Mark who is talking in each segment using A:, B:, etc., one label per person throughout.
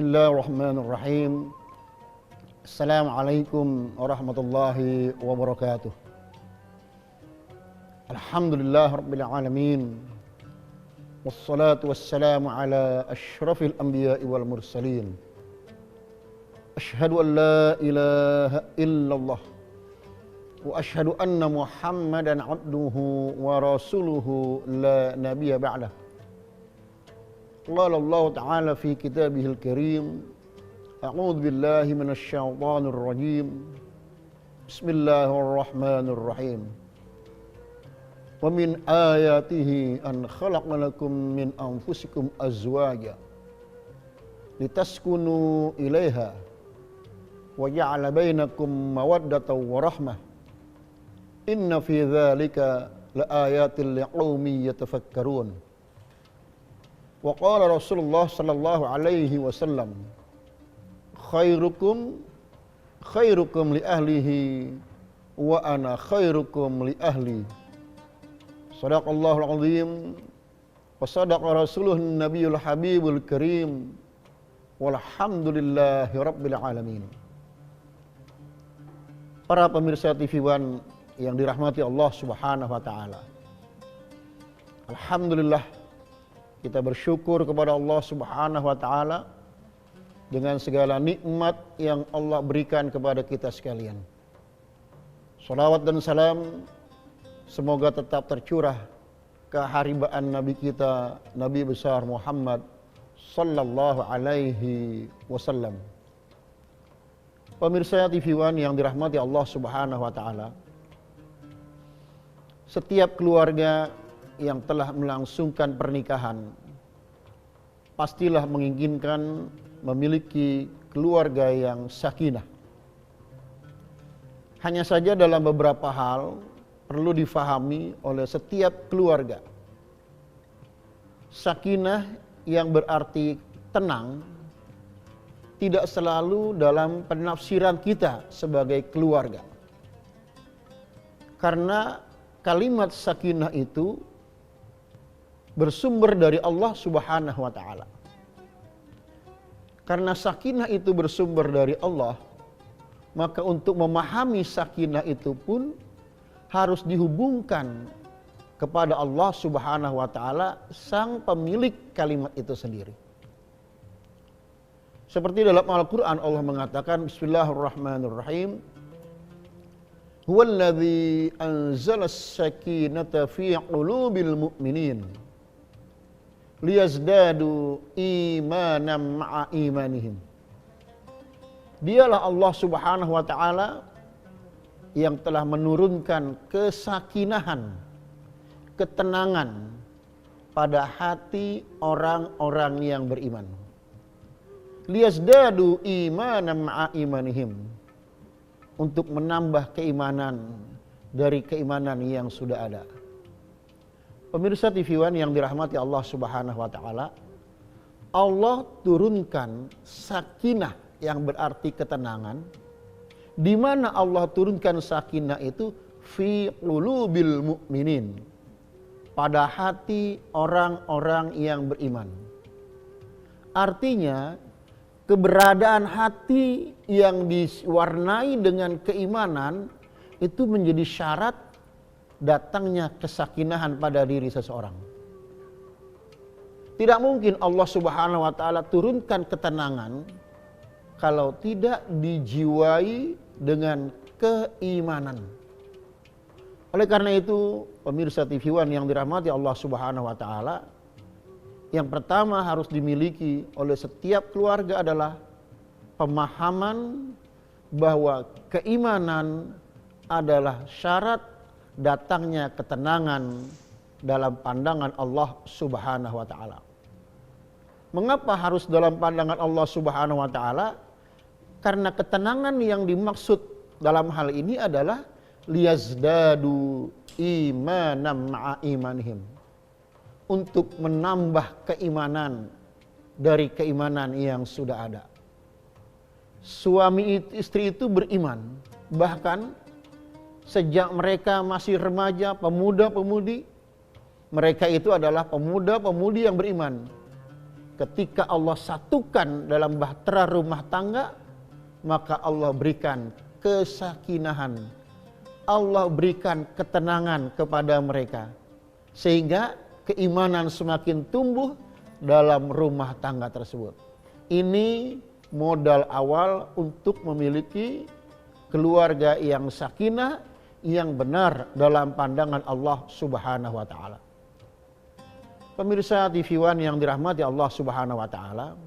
A: Bismillahirrahmanirrahim. Assalamualaikum warahmatullahi wabarakatuh. Alhamdulillah rabbil alamin. Wassalatu wassalamu ala asyrafil anbiya'i wal mursalin. Asyhadu an la ilaha illallah wa asyhadu anna Muhammadan abduhu wa rasuluhu la nabiyya ba'dah. Qala Allah Ta'ala fi kitabihil karim. A'udzu billahi minasy syaithanir rajim. Bismillahirrahmanirrahim. Wa min ayatihi an khalaqa lakum min anfusikum azwaja litaskunu ilaiha wa ja'ala bainakum mawaddatan wa rahmah. Inna fi dzalika laayatin liqaumin yatafakkarun. Wa qala Rasulullah sallallahu alaihi wasallam, khairukum li ahlihi wa ana khairukum li ahli. Shadaqallahul azim wa sadaqa rasuluhun nabiyul habibul karim. Walhamdulillahi rabbil alamin. Para pemirsa TV One yang dirahmati Allah Subhanahu wa taala. Alhamdulillah, kita bersyukur kepada Allah Subhanahu wa taala dengan segala nikmat yang Allah berikan kepada kita sekalian. Salawat dan salam semoga tetap tercurah keharibaan Nabi kita, Nabi besar Muhammad sallallahu alaihi wasallam. Pemirsa TV One yang dirahmati Allah Subhanahu wa taala. Setiap keluarga yang telah melangsungkan pernikahan pastilah menginginkan memiliki keluarga yang sakinah. Hanya saja dalam beberapa hal perlu difahami oleh setiap keluarga. Sakinah yang berarti tenang tidak selalu dalam penafsiran kita sebagai keluarga. Karena kalimat sakinah itu bersumber dari Allah Subhanahu wa taala. Karena sakinah itu bersumber dari Allah, maka untuk memahami sakinah itu pun harus dihubungkan kepada Allah Subhanahu wa taala, sang pemilik kalimat itu sendiri. Seperti dalam Al-Qur'an Allah mengatakan, Bismillahirrahmanirrahim. Huwallazi anzala as-sakinata fi qulubil mu'minin liyazdadu imanan ma'a imanihim. Dialah Allah Subhanahu wa taala yang telah menurunkan kesakinahan, ketenangan pada hati orang-orang yang beriman. Liyazdadu imanan ma'a imanihim, untuk menambah keimanan dari keimanan yang sudah ada. Pemirsa TV One yang dirahmati Allah Subhanahu wa taala, Allah turunkan sakinah yang berarti ketenangan. Di mana Allah turunkan sakinah itu? Fi qulubil mu'minin, pada hati orang-orang yang beriman. Artinya, keberadaan hati yang diwarnai dengan keimanan itu menjadi syarat datangnya kesakinahan pada diri seseorang. Tidak mungkin Allah Subhanahu wa taala turunkan ketenangan kalau tidak dijiwai dengan keimanan. Oleh karena itu, pemirsa TV One yang dirahmati Allah Subhanahu wa taala, yang pertama harus dimiliki oleh setiap keluarga adalah pemahaman bahwa keimanan adalah syarat datangnya ketenangan dalam pandangan Allah Subhanahu wa taala. Mengapa harus dalam pandangan Allah Subhanahu wa taala? Karena ketenangan yang dimaksud dalam hal ini adalah liyazdadu imanan ma'a imanihim, untuk menambah keimanan dari keimanan yang sudah ada. Suami istri itu beriman, bahkan sejak mereka masih remaja, pemuda-pemudi, mereka itu adalah pemuda-pemudi yang beriman. ketika Allah satukan dalam bahtera rumah tangga, maka Allah berikan kesakinahan, Allah berikan ketenangan kepada mereka, sehingga keimanan semakin tumbuh dalam rumah tangga tersebut. Ini modal awal untuk memiliki keluarga yang sakinah, yang benar dalam pandangan Allah Subhanahu wa taala. Pemirsa TV One yang dirahmati Allah Subhanahu wa taala,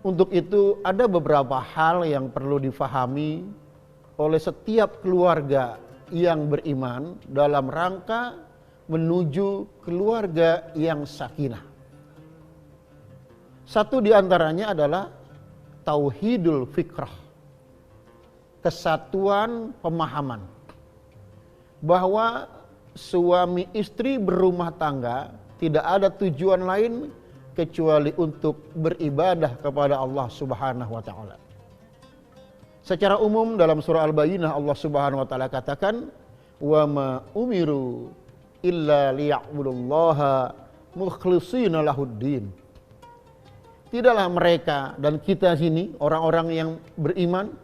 A: untuk itu ada beberapa hal yang perlu difahami oleh setiap keluarga yang beriman dalam rangka menuju keluarga yang sakinah. Satu di antaranya adalah tauhidul fikrah, kesatuan pemahaman, bahwa suami istri berumah tangga tidak ada tujuan lain kecuali untuk beribadah kepada Allah Subhanahu wa taala. Secara umum dalam surah Al-Bayyinah Allah Subhanahu wa taala katakan, "Wa ma umiru illa liya'budullaha mukhlishina lahuddin." Tidaklah mereka, dan kita sini orang-orang yang beriman,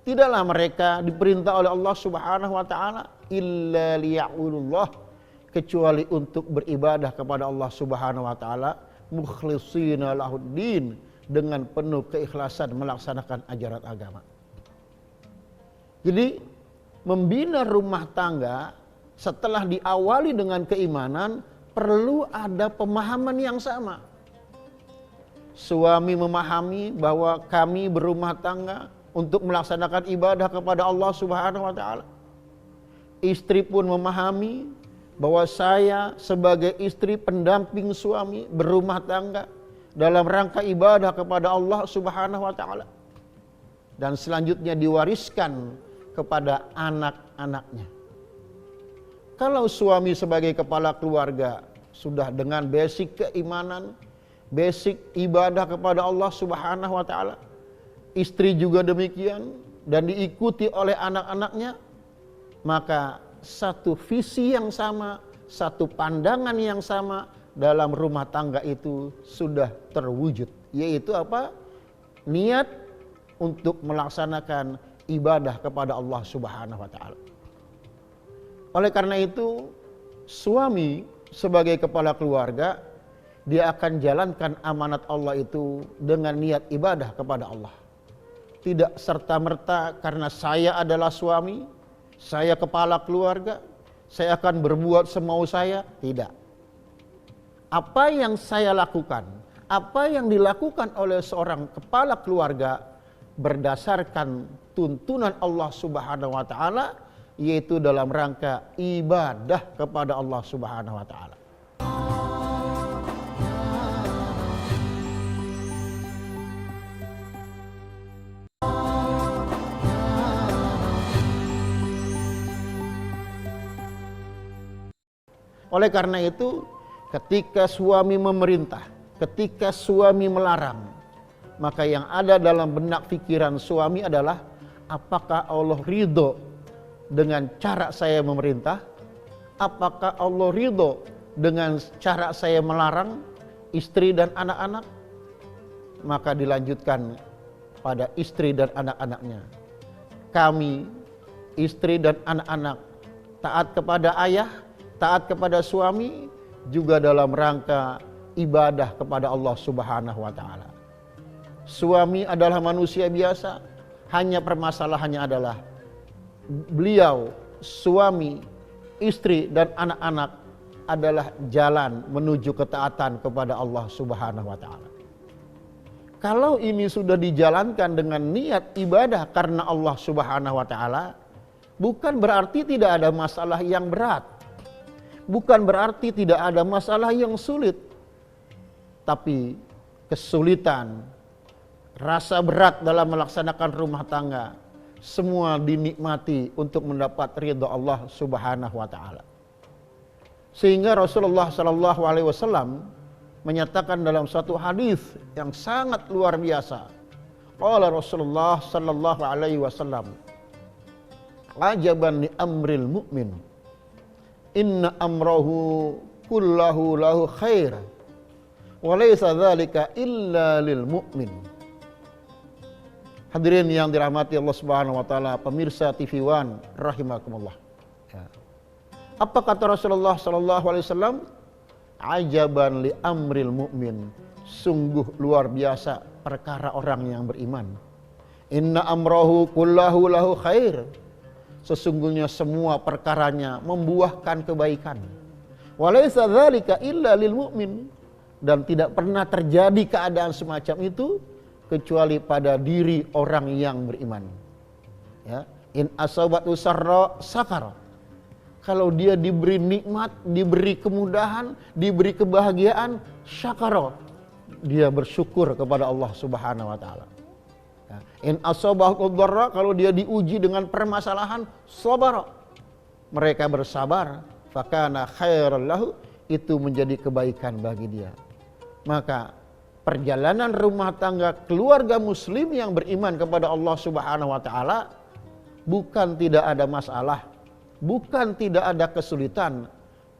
A: tidaklah mereka diperintah oleh Allah Subhanahu wa taala illa liya'budullah, kecuali untuk beribadah kepada Allah Subhanahu wa taala mukhlishina lahuddin, dengan penuh keikhlasan melaksanakan ajaran agama. Jadi membina rumah tangga setelah diawali dengan keimanan perlu ada pemahaman yang sama. Suami memahami bahwa kami berumah tangga untuk melaksanakan ibadah kepada Allah Subhanahu wa taala. Istri pun memahami bahwa saya sebagai istri pendamping suami berumah tangga dalam rangka ibadah kepada Allah Subhanahu wa taala. Dan selanjutnya diwariskan kepada anak-anaknya. Kalau suami sebagai kepala keluarga sudah dengan basic keimanan, basic ibadah kepada Allah Subhanahu wa taala, istri juga demikian dan diikuti oleh anak-anaknya, maka satu visi yang sama, satu pandangan yang sama dalam rumah tangga itu sudah terwujud, yaitu apa? Niat untuk melaksanakan ibadah kepada Allah Subhanahu wa taala. Oleh karena itu, suami sebagai kepala keluarga, dia akan jalankan amanat Allah itu dengan niat ibadah kepada Allah. Tidak serta-merta karena saya adalah suami, saya kepala keluarga, saya akan berbuat semau saya. Tidak. Apa yang saya lakukan, apa yang dilakukan oleh seorang kepala keluarga berdasarkan tuntunan Allah Subhanahu wa taala, yaitu dalam rangka ibadah kepada Allah Subhanahu wa taala. Oleh karena itu, ketika suami memerintah, ketika suami melarang, maka yang ada dalam benak pikiran suami adalah, apakah Allah ridho dengan cara saya memerintah? Apakah Allah ridho dengan cara saya melarang istri dan anak-anak? Maka dilanjutkan pada istri dan anak-anaknya. Kami, istri dan anak-anak, taat kepada ayah, taat kepada suami, juga dalam rangka ibadah kepada Allah Subhanahu wa taala. Suami adalah manusia biasa, hanya permasalahannya adalah beliau, suami, istri dan anak-anak adalah jalan menuju ketaatan kepada Allah Subhanahu wa taala. Kalau ini sudah dijalankan dengan niat ibadah karena Allah Subhanahu wa taala, bukan berarti tidak ada masalah yang berat. Bukan berarti tidak ada masalah yang sulit. Tapi kesulitan, rasa berat dalam melaksanakan rumah tangga, semua dinikmati untuk mendapat ridha Allah Subhanahu wa taala. Sehingga Rasulullah sallallahu alaihi wasallam menyatakan dalam suatu hadis yang sangat luar biasa. Qala Rasulullah sallallahu alaihi wasallam, "Ajaban li amril mu'min. Inna amrahu kullahu lahu khair Walaysa dzalika illa lil mu'min. Hadirin yang dirahmati Allah Subhanahu wa taala, pemirsa TV One rahimakumullah. Ya. Apa kata Rasulullah sallallahu alaihi wasallam? Ajaban li amril mu'min. Sungguh luar biasa perkara orang yang beriman. Inna amrahu kullahu lahu khair. Sesungguhnya semua perkaranya membuahkan kebaikan. Walaysa dzalika illa lil mu'min. Dan tidak pernah terjadi keadaan semacam itu kecuali pada diri orang yang beriman. Ya, in asabatu sarra sakara. Kalau dia diberi nikmat, diberi kemudahan, diberi kebahagiaan, syakara. Dia bersyukur kepada Allah Subhanahu wa taala. Ya, in asabahu dharra, kalau dia diuji dengan permasalahan, sabara. Mereka bersabar, fakana khairan lahu, itu menjadi kebaikan bagi dia. Maka perjalanan rumah tangga keluarga muslim yang beriman kepada Allah Subhanahu wa taala bukan tidak ada masalah, bukan tidak ada kesulitan,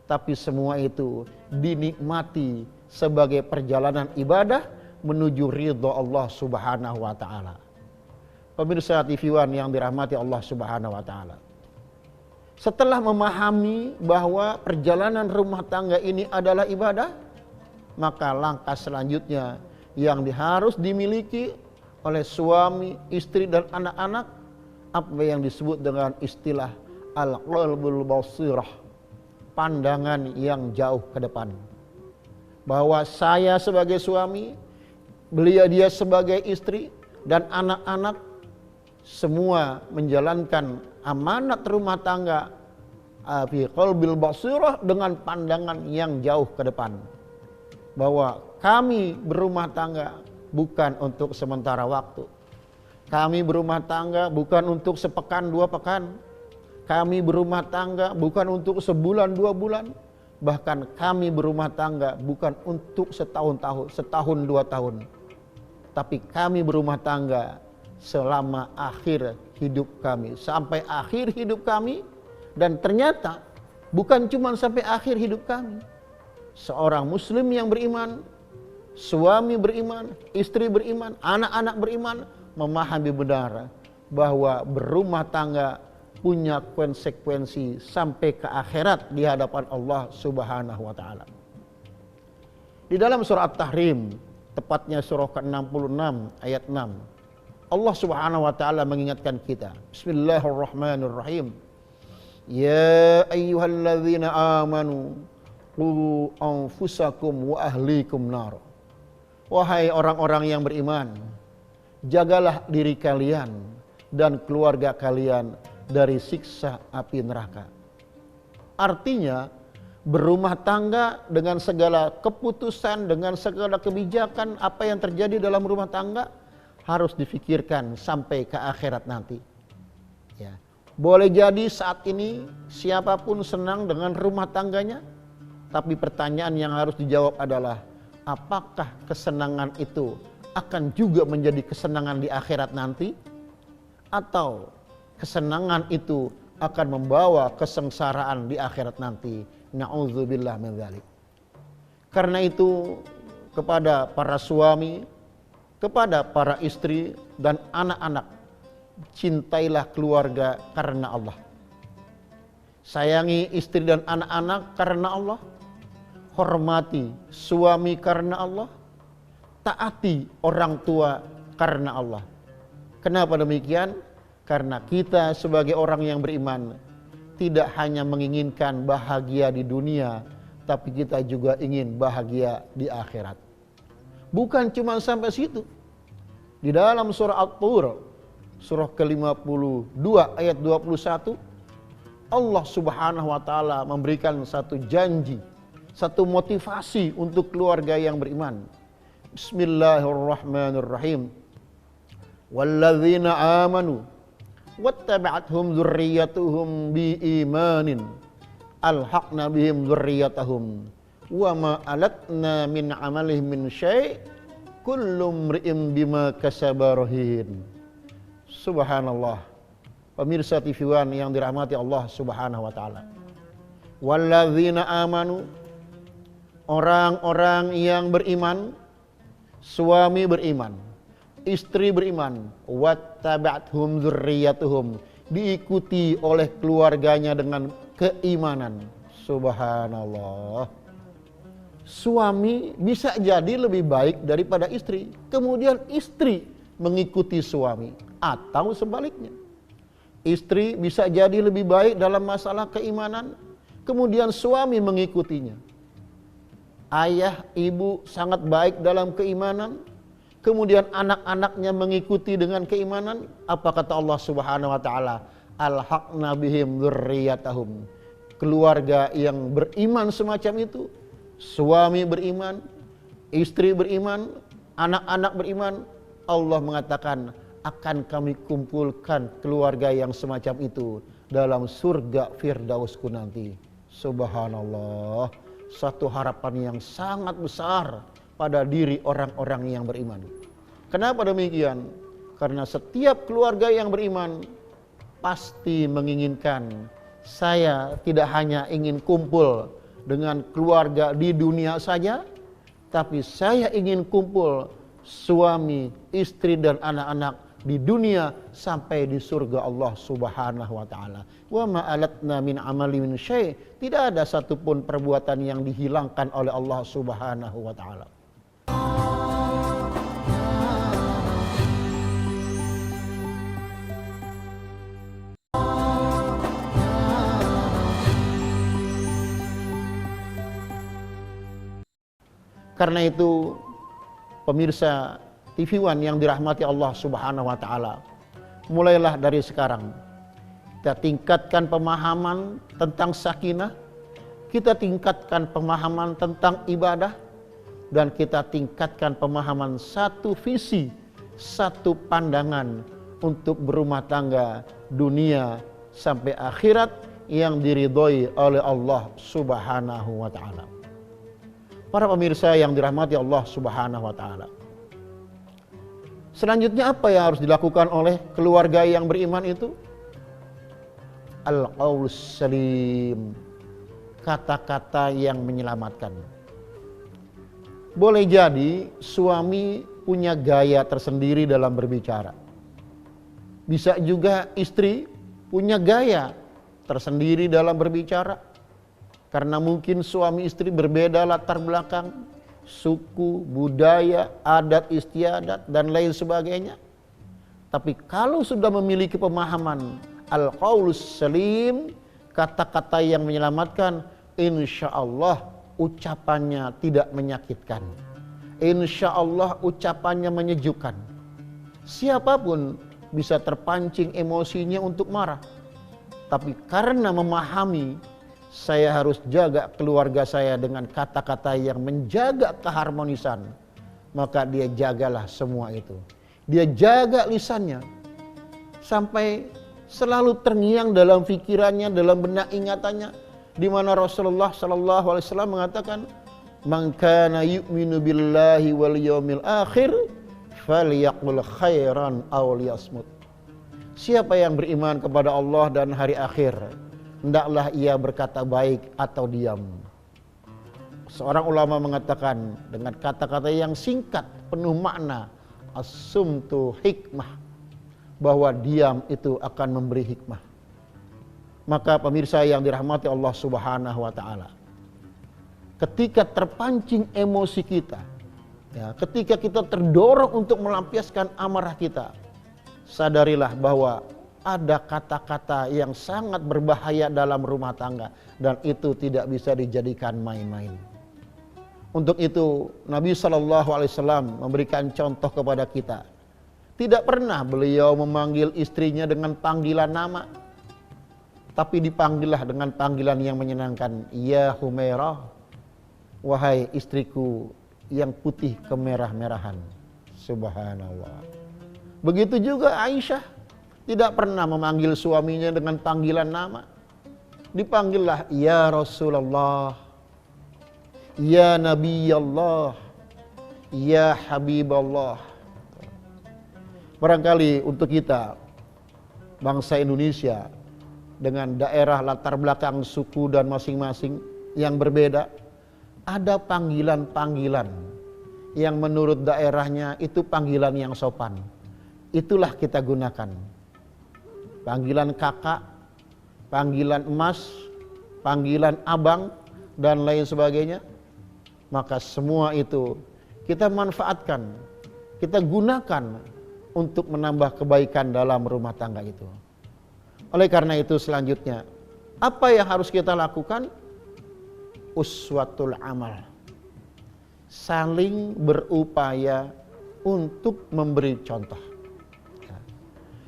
A: tapi semua itu dinikmati sebagai perjalanan ibadah menuju ridha Allah Subhanahu wa taala. Pemirsa TV One yang dirahmati Allah Subhanahu wa taala. Setelah memahami bahwa perjalanan rumah tangga ini adalah ibadah, maka langkah selanjutnya yang harus dimiliki oleh suami, istri dan anak-anak, apa yang disebut dengan istilah al-qalbul basirah, pandangan yang jauh ke depan. Bahwa saya sebagai suami, dia sebagai istri, dan anak-anak semua menjalankan amanat rumah tangga fi qalbil basirah dengan pandangan yang jauh ke depan. Bahwa kami berumah tangga bukan untuk sementara waktu. Kami berumah tangga bukan untuk sepekan dua pekan. Kami berumah tangga bukan untuk sebulan dua bulan. Bahkan kami berumah tangga bukan untuk setahun dua tahun. Tapi kami berumah tangga selama akhir hidup kami. Sampai akhir hidup kami. Dan ternyata bukan cuma sampai akhir hidup kami. Seorang muslim yang beriman, suami beriman, istri beriman, anak-anak beriman, memahami benar bahwa berumah tangga punya konsekuensi sampai ke akhirat di hadapan Allah Subhanahu wa taala. Di dalam surah At-Tahrim, tepatnya surah ke-66 ayat 6, Allah Subhanahu wa taala mengingatkan kita. Bismillahirrahmanirrahim. Ya ayyuhalladzina amanu qu anfusakum wa ahlikum nar. Wahai orang-orang yang beriman, jagalah diri kalian dan keluarga kalian dari siksa api neraka. Artinya, berumah tangga dengan segala keputusan, dengan segala kebijakan apa yang terjadi dalam rumah tangga harus difikirkan sampai ke akhirat nanti. Ya. Boleh jadi saat ini siapapun senang dengan rumah tangganya, tapi pertanyaan yang harus dijawab adalah, apakah kesenangan itu akan juga menjadi kesenangan di akhirat nanti? Atau kesenangan itu akan membawa kesengsaraan di akhirat nanti? Na'udzubillah min dzalik. Karena itu, kepada para suami, kepada para istri dan anak-anak, cintailah keluarga karena Allah. Sayangi istri dan anak-anak karena Allah. Hormati suami karena Allah. Taati orang tua karena Allah. Kenapa demikian? Karena kita sebagai orang yang beriman tidak hanya menginginkan bahagia di dunia, tapi kita juga ingin bahagia di akhirat. Bukan cuma sampai situ. Di dalam surah At-Tur, surah ke-52 ayat 21, Allah Subhanahu wa taala memberikan satu janji, satu motivasi untuk keluarga yang beriman. Bismillahirrahmanirrahim. Walladzina amanu wattaba'athum dzurriyyatuhum biimanin alhaqna bihim dzurriyyatahum wa ma alatna min amalihim min syai' kullu imri'in bima kasaba rahin. Subhanallah. Pemirsa TV One yang dirahmati Allah Subhanahu wa taala. Walladzina amanu, orang-orang yang beriman, suami beriman, istri beriman, wattaba'thum dzurriyyatuhum, diikuti oleh keluarganya dengan keimanan. Subhanallah. Suami bisa jadi lebih baik daripada istri, kemudian istri mengikuti suami, atau sebaliknya. Istri bisa jadi lebih baik dalam masalah keimanan, kemudian suami mengikutinya. Ayah, ibu sangat baik dalam keimanan, kemudian anak-anaknya mengikuti dengan keimanan. Apa kata Allah Subhanahu wa taala? Alhaqna bihim dzurriyyatahum. Keluarga yang beriman semacam itu, suami beriman, istri beriman, anak-anak beriman, Allah mengatakan akan kami kumpulkan keluarga yang semacam itu dalam surga Firdausku nanti. Subhanallah, satu harapan yang sangat besar pada diri orang-orang yang beriman. Kenapa demikian? Karena setiap keluarga yang beriman pasti menginginkan, saya tidak hanya ingin kumpul dengan keluarga di dunia saja, tapi saya ingin kumpul suami, istri dan anak-anak di dunia sampai di surga Allah Subhanahu wa taala. Wa ma alatna min amali min syai', tidak ada satupun perbuatan yang dihilangkan oleh Allah Subhanahu wa taala. Karena itu, pemirsa TV One yang dirahmati Allah Subhanahu wa taala, mulailah dari sekarang kita tingkatkan pemahaman tentang sakinah, kita tingkatkan pemahaman tentang ibadah, dan kita tingkatkan pemahaman satu visi, satu pandangan untuk berumah tangga dunia sampai akhirat yang diridhoi oleh Allah Subhanahu wa taala. Para pemirsa yang dirahmati Allah Subhanahu wa taala, selanjutnya apa yang harus dilakukan oleh keluarga yang beriman itu? Al-qaulus salim, kata-kata yang menyelamatkan. Boleh jadi suami punya gaya tersendiri dalam berbicara. Bisa juga istri punya gaya tersendiri dalam berbicara. Karena mungkin suami istri berbeda latar belakang, suku, budaya, adat istiadat, dan lain sebagainya. Tapi kalau sudah memiliki pemahaman al-qaulus salim, kata-kata yang menyelamatkan, insya Allah ucapannya tidak menyakitkan. Insya Allah ucapannya menyejukkan. Siapapun bisa terpancing emosinya untuk marah. Tapi karena memahami, saya harus jaga keluarga saya dengan kata-kata yang menjaga keharmonisan, maka dia jagalah semua itu. Dia jaga lisannya sampai selalu terngiang dalam pikirannya, dalam benak ingatannya, di mana Rasulullah sallallahu alaihi wasallam mengatakan, "Man kana yu'minu billahi wal yaumil akhir falyaqul khairan aw liyasmut." Siapa yang beriman kepada Allah dan hari akhir, hendaklah ia berkata baik atau diam. Seorang ulama mengatakan dengan kata-kata yang singkat penuh makna, as-sumtu hikmah, bahwa diam itu akan memberi hikmah. Maka pemirsa yang dirahmati Allah Subhanahu wa taala, ketika terpancing emosi kita, ya, ketika kita terdorong untuk melampiaskan amarah kita, sadarilah bahwa ada kata-kata yang sangat berbahaya dalam rumah tangga, dan itu tidak bisa dijadikan main-main. Untuk itu Nabi SAW memberikan contoh kepada kita. Tidak pernah beliau memanggil istrinya dengan panggilan nama, tapi dipanggillah dengan panggilan yang menyenangkan. Ya Humairah, wahai istriku yang putih kemerah-merahan. Subhanallah. Begitu juga Aisyah, tidak pernah memanggil suaminya dengan panggilan nama. Dipanggillah ya Rasulullah, ya Nabi Allah, ya Habiballah. Barangkali untuk kita, bangsa Indonesia, dengan daerah latar belakang suku dan masing-masing yang berbeda, ada panggilan-panggilan yang menurut daerahnya itu panggilan yang sopan. Itulah kita gunakan. Panggilan kakak, panggilan emas, panggilan abang, dan lain sebagainya. Maka semua itu kita manfaatkan, kita gunakan untuk menambah kebaikan dalam rumah tangga itu. Oleh karena itu selanjutnya, apa yang harus kita lakukan? Uswatul amal. Saling berupaya untuk memberi contoh.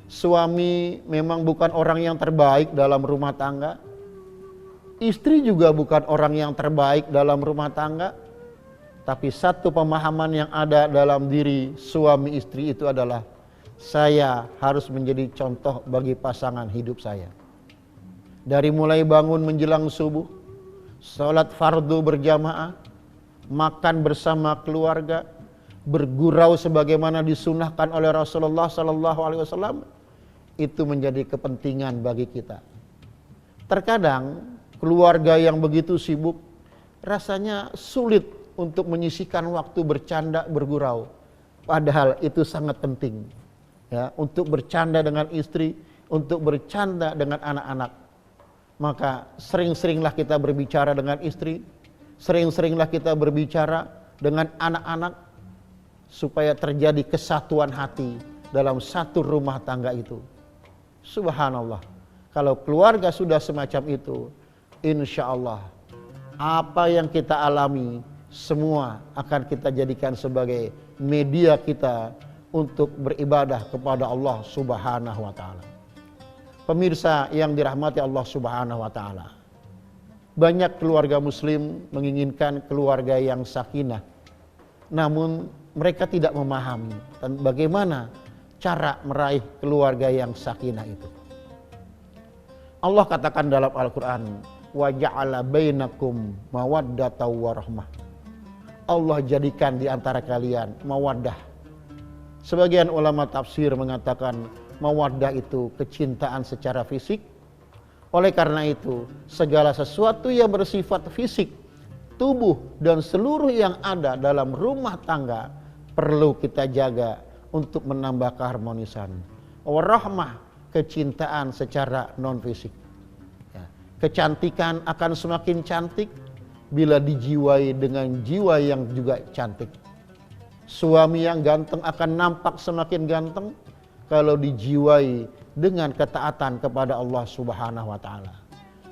A: Suami memang bukan orang yang terbaik dalam rumah tangga. Istri juga bukan orang yang terbaik dalam rumah tangga. Tapi satu pemahaman yang ada dalam diri suami istri itu adalah, saya harus menjadi contoh bagi pasangan hidup saya. Dari mulai bangun menjelang subuh, salat fardu berjamaah, makan bersama keluarga, bergurau sebagaimana disunahkan oleh Rasulullah SAW, itu menjadi kepentingan bagi kita. Terkadang keluarga yang begitu sibuk rasanya sulit untuk menyisihkan waktu bercanda, bergurau. Padahal itu sangat penting. Ya, untuk bercanda dengan istri, untuk bercanda dengan anak-anak. Maka sering-seringlah kita berbicara dengan istri, sering-seringlah kita berbicara dengan anak-anak, supaya terjadi kesatuan hati dalam satu rumah tangga itu. Subhanallah, kalau keluarga sudah semacam itu, insya Allah apa yang kita alami semua akan kita jadikan sebagai media kita untuk beribadah kepada Allah Subhanahu wa taala. Pemirsa yang dirahmati Allah Subhanahu wa taala. Banyak keluarga muslim menginginkan keluarga yang sakinah. Namun mereka tidak memahami bagaimana cara meraih keluarga yang sakinah itu. Allah katakan dalam Al-Qur'an, "Wa ja'ala bainakum mawaddatan wa rahmah." Allah jadikan di antara kalian mawaddah. Sebagian ulama tafsir mengatakan mawaddah itu kecintaan secara fisik. Oleh karena itu, segala sesuatu yang bersifat fisik, tubuh dan seluruh yang ada dalam rumah tangga perlu kita jaga untuk menambah keharmonisan. Warahmah, kecintaan secara non fisik. Ya. Kecantikan akan semakin cantik bila dijiwai dengan jiwa yang juga cantik. Suami yang ganteng akan nampak semakin ganteng kalau dijiwai dengan ketaatan kepada Allah Subhanahu wa taala.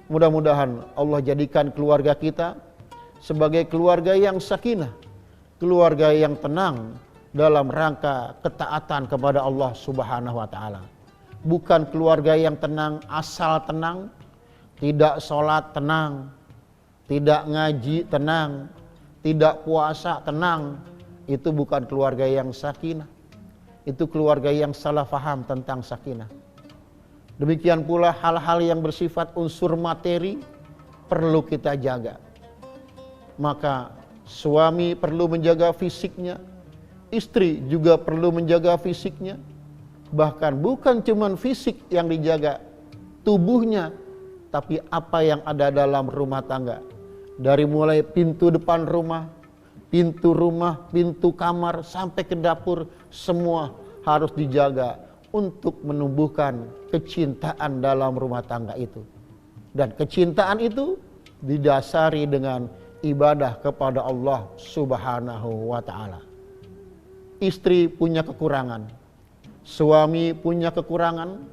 A: Mudah-mudahan Allah jadikan keluarga kita sebagai keluarga yang sakinah, keluarga yang tenang dalam rangka ketaatan kepada Allah Subhanahu wa taala. Bukan keluarga yang tenang asal tenang, tidak sholat tenang, tidak ngaji tenang, tidak puasa tenang. Itu bukan keluarga yang sakinah. Itu keluarga yang salah faham tentang sakinah. Demikian pula hal-hal yang bersifat unsur materi perlu kita jaga. Maka suami perlu menjaga fisiknya, istri juga perlu menjaga fisiknya. Bahkan bukan cuma fisik yang dijaga, tubuhnya, tapi apa yang ada dalam rumah tangga. Dari mulai pintu depan rumah, pintu kamar, sampai ke dapur, semua harus dijaga untuk menumbuhkan kecintaan dalam rumah tangga itu. Dan kecintaan itu didasari dengan ibadah kepada Allah Subhanahu wa taala. Istri punya kekurangan, suami punya kekurangan,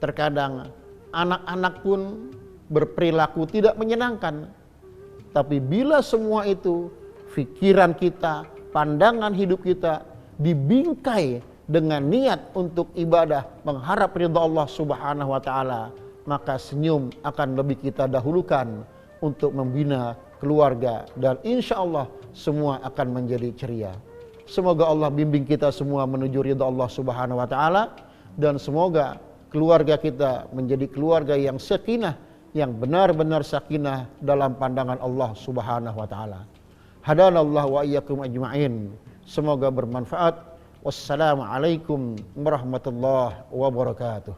A: terkadang anak-anak pun berperilaku tidak menyenangkan. Tapi bila semua itu, pikiran kita, pandangan hidup kita dibingkai dengan niat untuk ibadah, mengharap ridha Allah Subhanahu wa taala, maka senyum akan lebih kita dahulukan untuk membina keluarga, dan insya Allah semua akan menjadi ceria. Semoga Allah bimbing kita semua menuju ridha Allah Subhanahu wa taala, dan semoga keluarga kita menjadi keluarga yang sakinah, yang benar-benar sakinah dalam pandangan Allah Subhanahu wa taala. Hadanallahu wa iyyakum ajma'in. Semoga bermanfaat. Wassalamualaikum warahmatullahi wabarakatuh.